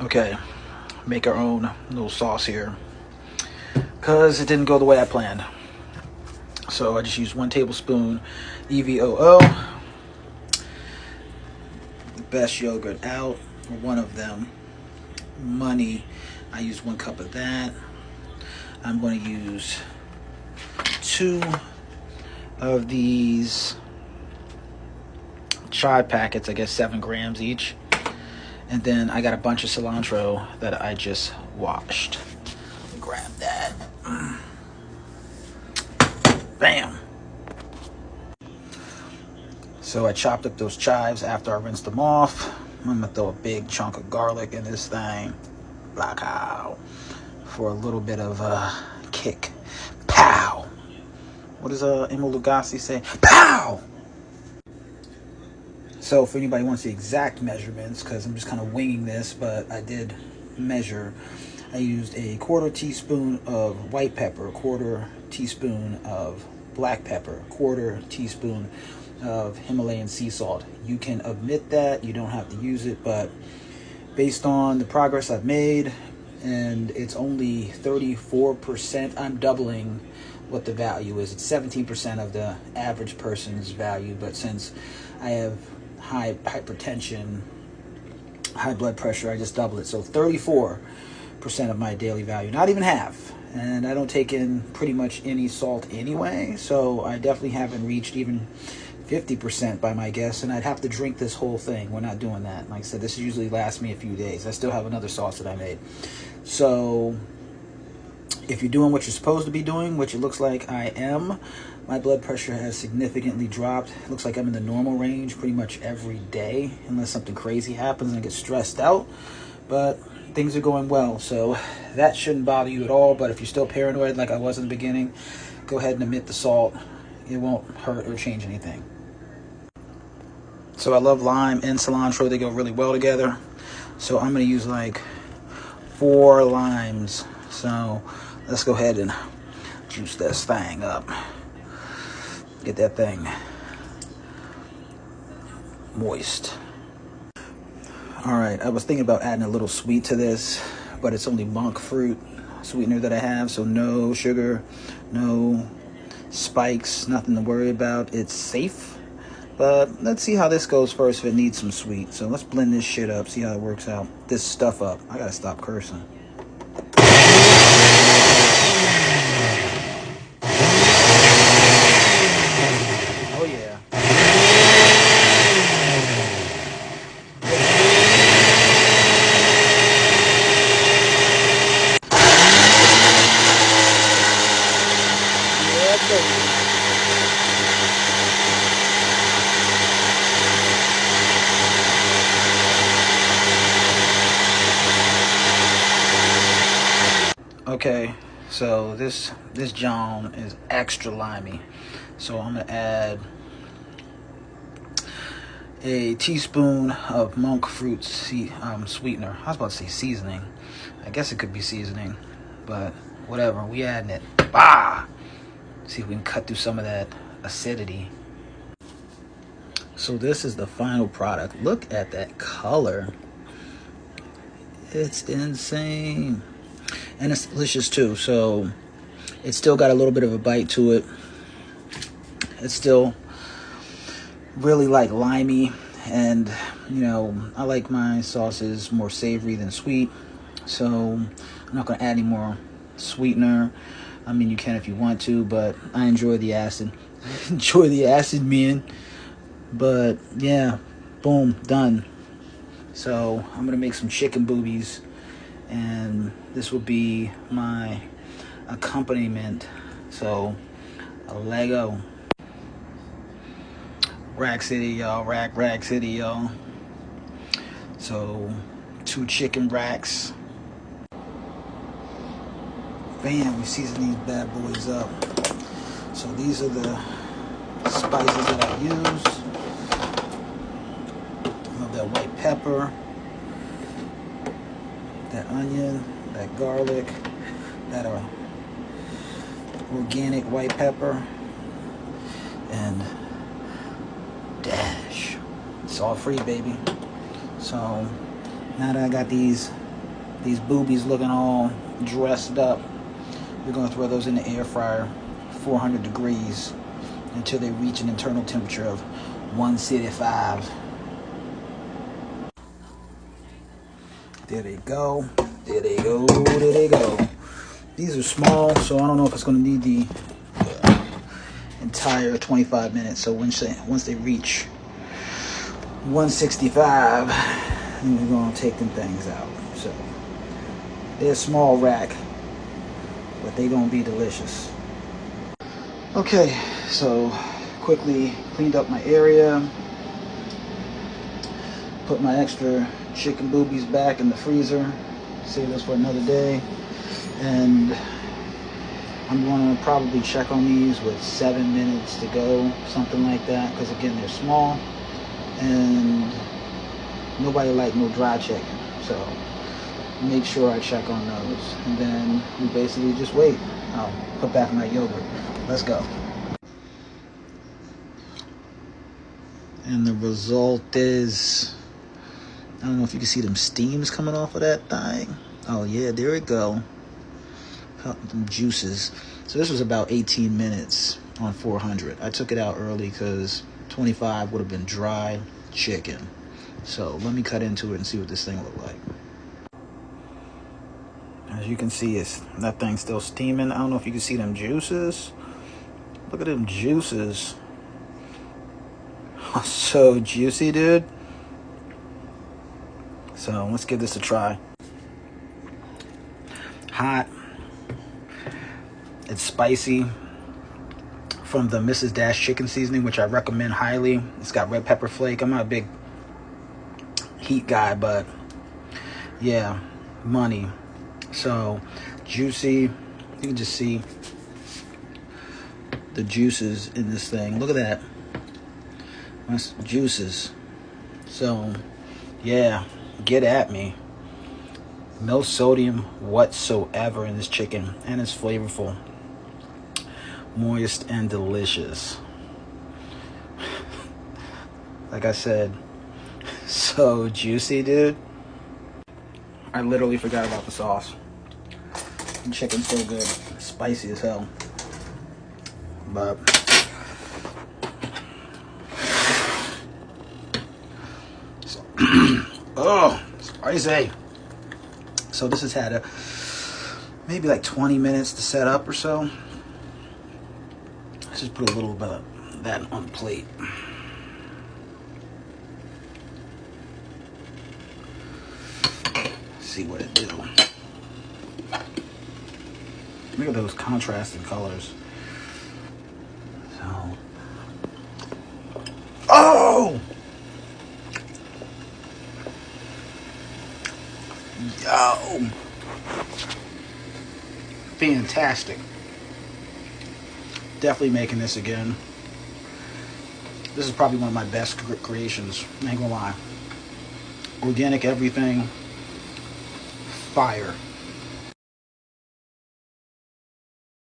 Okay, make our own little sauce here because it didn't go the way I planned. So I just used 1 tablespoon EVOO, the best yogurt out, or one of them. Money, I used 1 cup of that. I'm going to use 2 of these chai packets, I guess 7 grams each. And then I got a bunch of cilantro that I just washed. Grab that. Bam. So I chopped up those chives after I rinsed them off. I'm gonna throw a big chunk of garlic in this thing. Black out. For a little bit of a kick. Pow. What does Emil Lagasse say? Pow! So if anybody wants the exact measurements, because I'm just kind of winging this, but I did measure. I used a 1/4 teaspoon of white pepper, 1/4 teaspoon of black pepper, 1/4 teaspoon of Himalayan sea salt. You can omit that, you don't have to use it, but based on the progress I've made, and it's only 34%, I'm doubling what the value is. It's 17% of the average person's value, but since I have high hypertension, high blood pressure, I just double it. So 34% of my daily value, not even half. And I don't take in pretty much any salt anyway, so I definitely haven't reached even 50% by my guess, and I'd have to drink this whole thing. We're not doing that. Like I said, this usually lasts me a few days. I still have another sauce that I made. So if you're doing what you're supposed to be doing, which it looks like I am, my blood pressure has significantly dropped. It looks like I'm in the normal range pretty much every day, unless something crazy happens and I get stressed out. But things are going well, so that shouldn't bother you at all. But if you're still paranoid like I was in the beginning, go ahead and omit the salt. It won't hurt or change anything. So I love lime and cilantro. They go really well together. So I'm going to use like 4 limes. So let's go ahead and juice this thing up. Get that thing moist. Alright, I was thinking about adding a little sweet to this, but it's only monk fruit sweetener that I have, so no sugar, no spikes, nothing to worry about. It's safe, but let's see how this goes first, if it needs some sweet. So let's blend this shit up, see how it works out. This stuff up. I gotta stop cursing. Oh yeah. Okay, so this John is extra limey, so I'm gonna add a teaspoon of monk fruit sweetener. I was about to say seasoning. I guess it could be seasoning, but whatever. We adding it. Bah! See if we can cut through some of that acidity. So this is the final product. Look at that color. It's insane. And it's delicious too. So it's still got a little bit of a bite to it. It's still really like limey, and you know, I like my sauces more savory than sweet, so I'm not going to add any more sweetener. I mean, you can if you want to, but I enjoy the acid. Enjoy the acid, man. But yeah, boom, done. So I'm gonna make some chicken boobies, and this will be my accompaniment. So a Lego. Rack City, y'all. Rack City, y'all. So 2 chicken racks. Bam, we season these bad boys up. So these are the spices that I use. I love that white pepper, that onion, that garlic, that organic white pepper, and dash. It's all free, baby. So now that I got these These boobies looking all dressed up. We're going to throw those in the air fryer, 400 degrees, until they reach an internal temperature of 175. There they go. There they go. There they go. These are small, so I don't know if it's going to need the entire 25 minutes. So once they reach 165, then we're going to take them things out. So they're a small rack, but they gonna be delicious. Okay, so quickly cleaned up my area, put my extra chicken boobies back in the freezer, save those for another day, and I'm going to probably check on these with 7 minutes to go, something like that, because again, they're small and nobody like no dry chicken, so make sure I check on those, and then we basically just wait. I'll put back my yogurt. Let's go. And the result is, I don't know if you can see them steams coming off of that thing. Oh yeah, there we go. Them juices. So this was about 18 minutes on 400. I took it out early because 25 would have been dry chicken. So let me cut into it and see what this thing looked like. As you can see, that thing's still steaming. I don't know if you can see them juices. Look at them juices. Oh, so juicy, dude. So let's give this a try. Hot. It's spicy. From the Mrs. Dash chicken seasoning, which I recommend highly. It's got red pepper flake. I'm not a big heat guy, but yeah, money. So juicy. You can just see the juices in this thing. Look at that. That's juices. So yeah, get at me. No sodium whatsoever in this chicken, and it's flavorful, moist, and delicious. Like I said, so juicy, dude. I literally forgot about the sauce. The chicken's so good, spicy as hell. But so, oh, spicy. So this has had maybe like 20 minutes to set up or so. Let's just put a little bit of that on the plate. See what it do. Look at those contrasting colors. So, oh, yo, fantastic. Definitely making this again. This is probably one of my best creations. I ain't gonna lie. Organic everything. Fire.